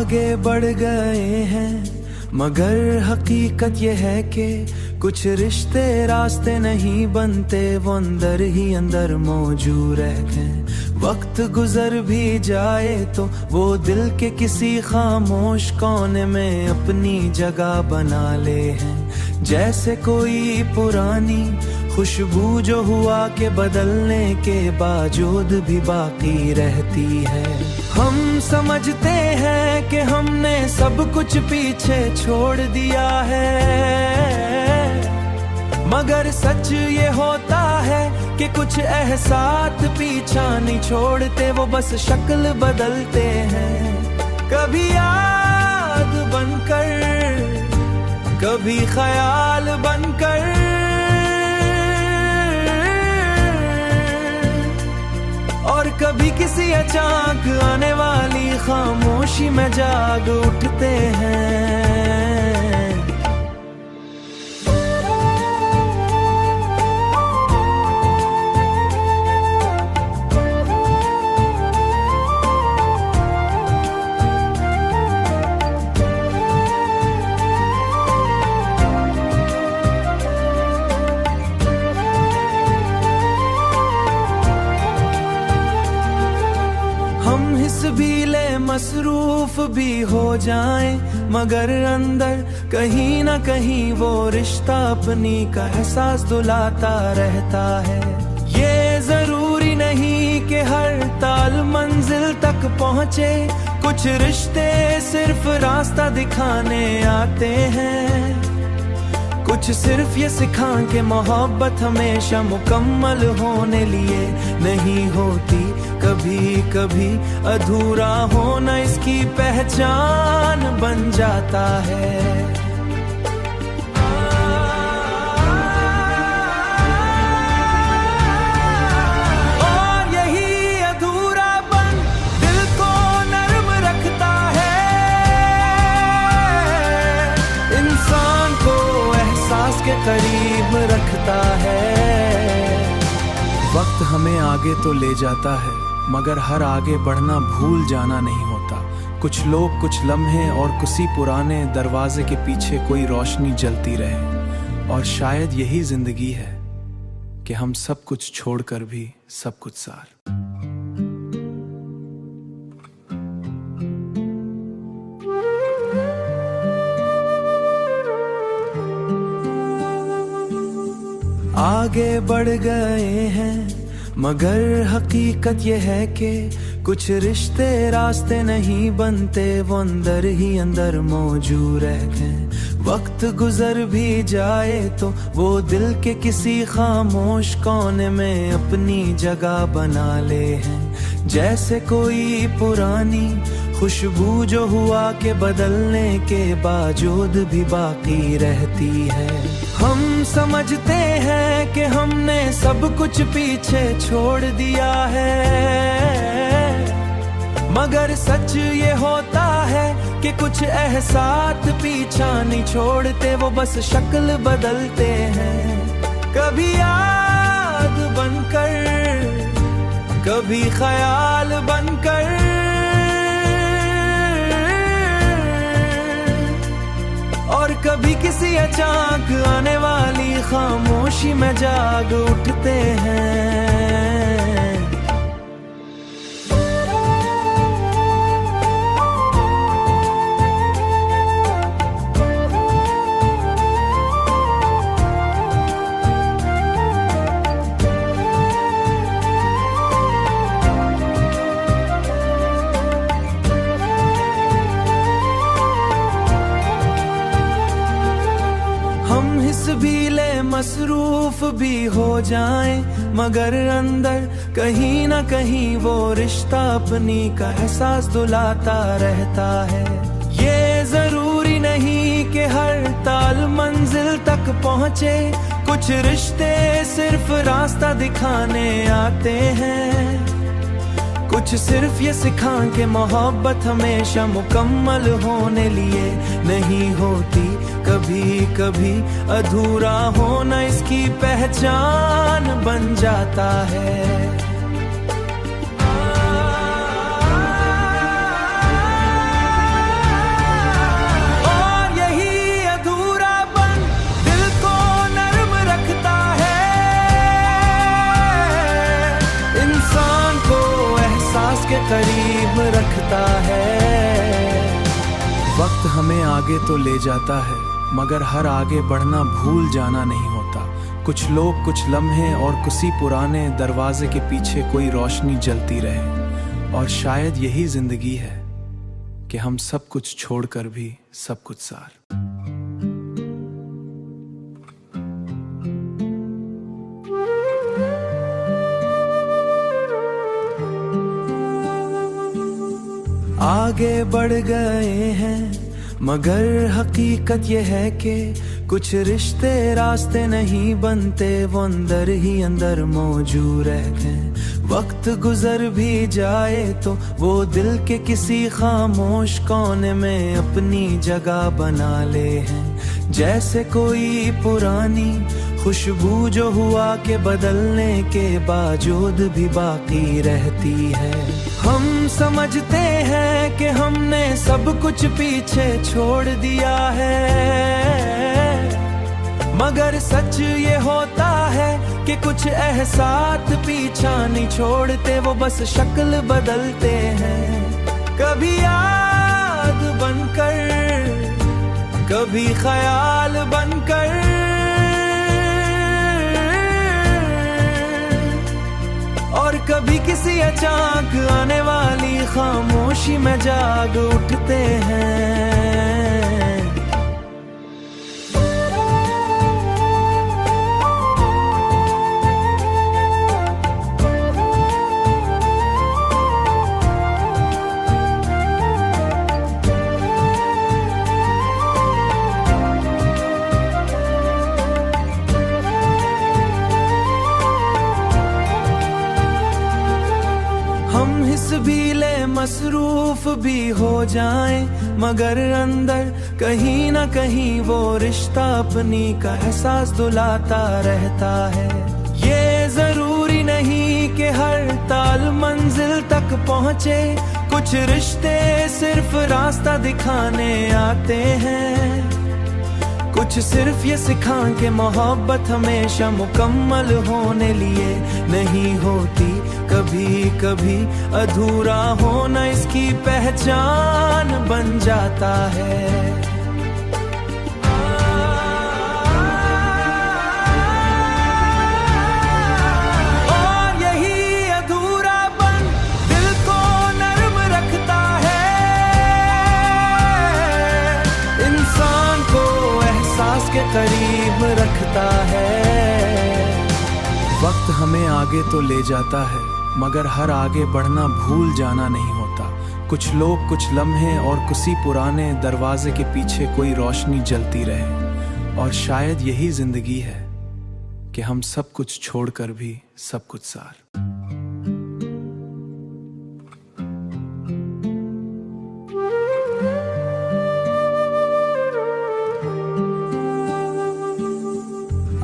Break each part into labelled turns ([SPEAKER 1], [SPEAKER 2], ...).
[SPEAKER 1] आगे बढ़ गए हैं मगर हकीकत ये है कि कुछ रिश्ते रास्ते नहीं बनते, वो अंदर ही अंदर मौजूद रहते हैं। वक्त गुजर भी जाए तो वो दिल के किसी खामोश कोने में अपनी जगह बना ले हैं। जैसे कोई पुरानी खुशबू जो हुआ के बदलने के बावजूद भी बाकी रहती है। हम समझते हैं कि हमने सब कुछ पीछे छोड़ दिया है, मगर सच ये होता है कि कुछ एहसास पीछा नहीं छोड़ते, वो बस शक्ल बदलते हैं। कभी याद बनकर, कभी ख्याल बनकर, और कभी किसी अचानक आने वाली खामोशी में जाग उठते हैं। भी ले मसरूफ भी हो जाएं, मगर अंदर कहीं ना कहीं वो रिश्ता अपनी का एहसास दुलाता रहता है। ये जरूरी नहीं कि हर ताल मंजिल तक पहुँचे, कुछ रिश्ते सिर्फ रास्ता दिखाने आते हैं। कुछ सिर्फ ये सिखा के मोहब्बत हमेशा मुकम्मल होने लिए नहीं होती, कभी कभी अधूरा होना इसकी पहचान बन जाता है। और यही अधूरापन दिल को नर्म रखता है, इंसान को एहसास के करीब रखता है। वक्त हमें आगे तो ले जाता है, मगर हर आगे बढ़ना भूल जाना नहीं होता। कुछ लोग, कुछ लम्हे और किसी पुराने दरवाजे के पीछे कोई रोशनी जलती रहे, और शायद यही जिंदगी है कि हम सब कुछ छोड़कर भी सब कुछ सार। आगे बढ़ गए हैं मगर हकीकत ये है कि कुछ रिश्ते रास्ते नहीं बनते, वो अंदर ही अंदर मौजूद रहते हैं। वक्त गुजर भी जाए तो वो दिल के किसी खामोश कोने में अपनी जगह बना ले हैं। जैसे कोई पुरानी खुशबू जो हुआ के बदलने के बावजूद भी बाकी रहती है। हम समझते हैं कि हमने सब कुछ पीछे छोड़ दिया है, मगर सच ये होता है कि कुछ एहसास पीछा नहीं छोड़ते, वो बस शक्ल बदलते हैं। कभी याद बनकर, कभी ख्याल बनकर, और कभी किसी अचानक आने वाली खामोशी में जाग उठते हैं। भी ले मसरूफ भी हो जाएं, मगर अंदर कहीं ना कहीं वो रिश्ता अपनी का एहसास दुलाता रहता है। ये जरूरी नहीं कि हर ताल मंजिल तक पहुँचे, कुछ रिश्ते सिर्फ रास्ता दिखाने आते हैं। कुछ सिर्फ ये सिखा के मोहब्बत हमेशा मुकम्मल होने लिए नहीं होती, कभी कभी अधूरा होना इसकी पहचान बन जाता है। करीब रखता है। वक्त हमें आगे तो ले जाता है, मगर हर आगे बढ़ना भूल जाना नहीं होता। कुछ लोग, कुछ लम्हे और किसी पुराने दरवाजे के पीछे कोई रोशनी जलती रहे। और शायद यही जिंदगी है कि हम सब कुछ छोड़कर भी सब कुछ सार। आगे बढ़ गए हैं, मगर हकीकत यह है कि कुछ रिश्ते रास्ते नहीं बनते, वो अंदर ही अंदर मौजूद रहते हैं। वक्त गुजर भी जाए तो वो दिल के किसी खामोश कोने में अपनी जगह बना ले हैं। जैसे कोई पुरानी खुशबू जो हुआ के बदलने के बावजूद भी बाकी रहती है। हम समझते हैं कि हमने सब कुछ पीछे छोड़ दिया है, मगर सच ये होता है कि कुछ एहसास पीछा नहीं छोड़ते, वो बस शक्ल बदलते हैं। कभी याद बनकर, कभी ख्याल बनकर, और कभी किसी अचानक आने वाली खामोशी में जाग उठते हैं। हम हिस भी ले, मसरूफ भी हो जाएं, मगर अंदर कहीं ना कहीं वो रिश्ता अपनी का एहसास दुलाता रहता है। ये जरूरी नहीं कि हर ताल मंजिल तक पहुँचे, कुछ रिश्ते सिर्फ रास्ता दिखाने आते हैं। कुछ सिर्फ ये सिखा के मोहब्बत हमेशा मुकम्मल होने लिए नहीं होती। कभी कभी अधूरा होना इसकी पहचान बन जाता है। और यही अधूरापन दिल को नर्म रखता है, इंसान को एहसास के करीब रखता है। वक्त हमें आगे तो ले जाता है, मगर हर आगे बढ़ना भूल जाना नहीं होता। कुछ लोग, कुछ लम्हे और किसी पुराने दरवाजे के पीछे कोई रोशनी जलती रहे। और शायद यही जिंदगी है कि हम सब कुछ छोड़कर भी सब कुछ सार।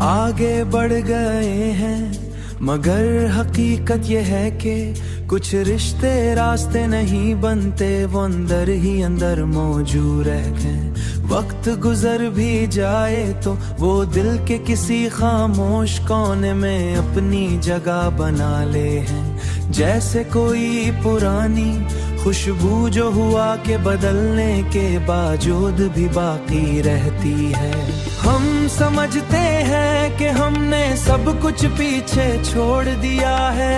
[SPEAKER 1] आगे बढ़ गए हैं, मगर हकीकत यह है कि कुछ रिश्ते रास्ते नहीं बनते, वो अंदर ही अंदर मौजूद रहते हैं। वक्त गुजर भी जाए तो वो दिल के किसी खामोश कोने में अपनी जगह बना ले हैं। जैसे कोई पुरानी खुशबू जो हुआ के बदलने के बावजूद भी बाकी रहती है। हम समझते हैं कि हमने सब कुछ पीछे छोड़ दिया है,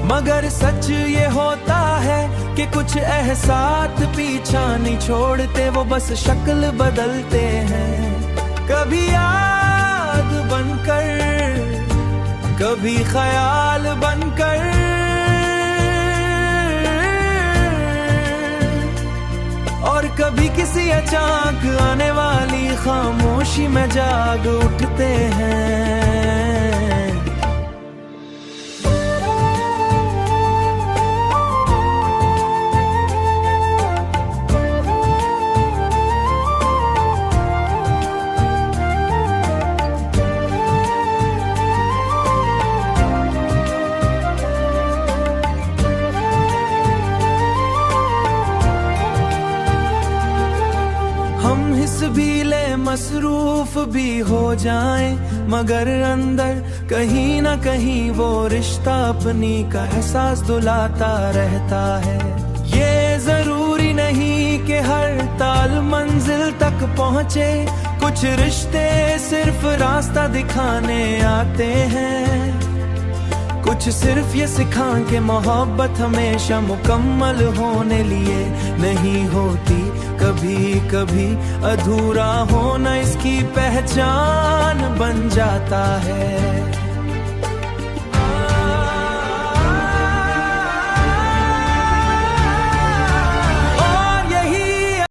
[SPEAKER 1] मगर सच ये होता है कि कुछ एहसास पीछा नहीं छोड़ते, वो बस शक्ल बदलते हैं। कभी याद बनकर, कभी ख्याल बनकर, और कभी किसी अचानक आने वाली खामोशी में जाग उठते हैं। हम हिस भी ले मसरूफ भी हो जाएं, मगर अंदर कहीं ना कहीं वो रिश्ता अपनी का एहसास दुलाता रहता है। ये जरूरी नहीं कि हर ताल मंजिल तक पहुँचे, कुछ रिश्ते सिर्फ रास्ता दिखाने आते हैं, कुछ सिर्फ ये सिखा के मोहब्बत हमेशा मुकम्मल होने लिए नहीं होती। कभी कभी अधूरा होना इसकी पहचान बन जाता है।